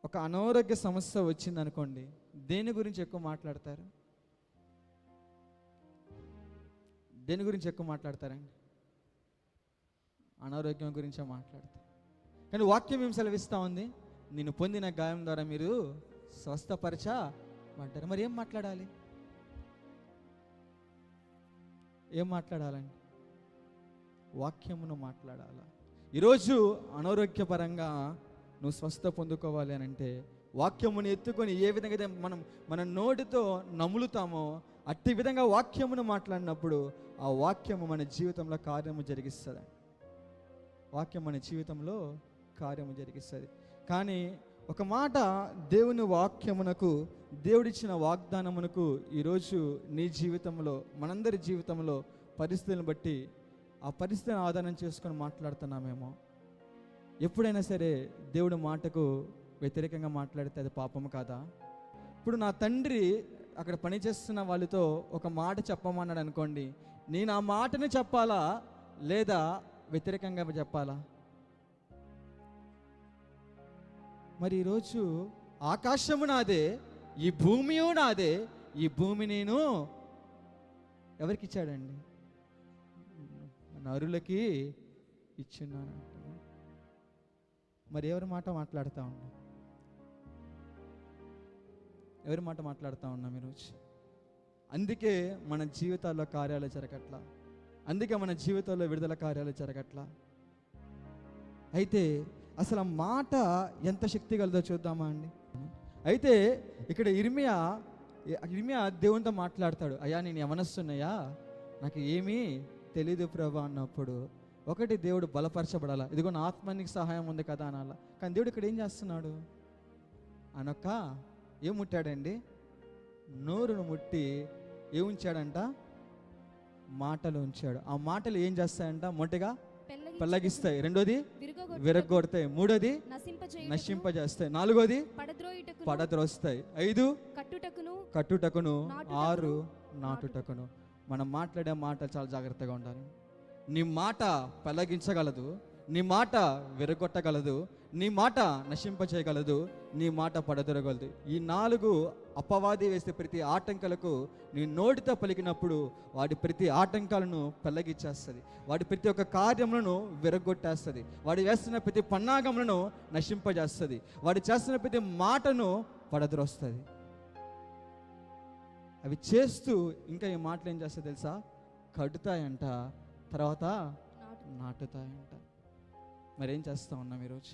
ఒక అనారోగ్య సమస్య వచ్చింది అనుకోండి, దేని గురించి ఎక్కువ మాట్లాడతారు? దేని గురించి ఎక్కువ మాట్లాడతారండి? అనారోగ్యం గురించే మాట్లాడతారు. కానీ వాక్యం ఏం సెలవిస్తూ ఉంది? నేను పొందిన గాయం ద్వారా మీరు స్వస్థపరచబడ్డారు. మరి ఏం మాట్లాడాలి? ఏం మాట్లాడాలండి? వాక్యమును మాట్లాడాలా? ఈరోజు అనారోగ్యపరంగా నువ్వు స్వస్థ పొందుకోవాలి అని అంటే వాక్యమును ఎత్తుకొని ఏ విధంగా అయితే మన నోటితో నములుతామో అట్టి విధంగా వాక్యమును మాట్లాడినప్పుడు ఆ వాక్యము మన జీవితంలో కార్యము జరిగిస్తుంది. వాక్యం మన జీవితంలో కార్యము జరిగిస్తుంది. కానీ ఒక మాట, దేవుని వాక్యమునకు, దేవుడిచ్చిన వాగ్దానమునకు ఈరోజు నీ జీవితంలో, మనందరి జీవితంలో పరిస్థితులను బట్టి ఆ పరిస్థితిని ఆధారం చేసుకొని మాట్లాడుతున్నామేమో. ఎప్పుడైనా సరే దేవుడి మాటకు వ్యతిరేకంగా మాట్లాడితే అది పాపము కాదా? ఇప్పుడు నా తండ్రి అక్కడ పనిచేస్తున్న వాళ్ళతో ఒక మాట చెప్పమన్నాడు అనుకోండి, నేను ఆ మాటను చెప్పాలా లేదా వ్యతిరేకంగా చెప్పాలా? మరి ఈరోజు ఆకాశము నాదే, ఈ భూమి నాదే, ఈ భూమి నేను ఎవరికి ఇచ్చాడండి? నరులకి ఇచ్చున్నాను. మరి ఎవరి మాట మాట్లాడుతూ ఉన్నాం? ఎవరి మాట మాట్లాడుతూ ఉన్నాం ఈరోజు? అందుకే మన జీవితాల్లో కార్యాలు జరగట్లా, అందుకే మన జీవితాల్లో విడుదల కార్యాలు జరగట్లా. అయితే అసలు ఆ మాట ఎంత శక్తి కలదో చూద్దామా అండి? అయితే ఇక్కడ ఇర్మియా దేవునితో మాట్లాడతాడు. అయ్యా నేను యవనస్తున్నాయా, నాకు ఏమీ తెలీదు ప్రభా అన్నప్పుడు ఒకటి దేవుడు బలపరచబడాలా. ఇదిగో నా ఆత్మానికి సహాయం ఉంది కదా అనాల. కానీ దేవుడు ఇక్కడ ఏం చేస్తున్నాడు? అనొక్క ఏం ముట్టాడండి? నోరును ముట్టి ఏం ఉంచాడంట? మాటలు ఉంచాడు. ఆ మాటలు ఏం చేస్తాయంట? మొదటిగా పెళ్ళగిస్తాయి, రెండోది విరగొడతాయి, మూడోది నశింపజేస్తాయి, నాలుగోది పడద్రోస్తాయి, 5 కట్టుటకును, 6 నాటుటకును. మనం మాట్లాడే మాట చాలా జాగ్రత్తగా ఉండాలి. నీ మాట పెళ్ళగించగలదు, నీ మాట విరగొట్టగలదు, నీ మాట నశింపచేయగలదు, నీ మాట పడదొరగలదు. ఈ 4 అపవాది వేసే ప్రతి ఆటంకాలకు నీ నోటితో పలికినప్పుడు వాడి ప్రతి ఆటంకాలను పెళ్ళగిచ్చేస్తుంది, వాడి ప్రతి ఒక్క కార్యములను విరగొట్టేస్తుంది, వాడు వేస్తున్న ప్రతి పన్నాగములను నశింపజేస్తుంది, వాడు చేస్తున్న ప్రతి మాటను పడద్రోస్తుంది. అవి చేస్తూ ఇంకా ఈ మాటలు ఏం చేస్తాయి తెలుసా? కడుతాయంట, తర్వాత నాటుతాయంట. మరేం చేస్తా ఉన్నాం ఈరోజు?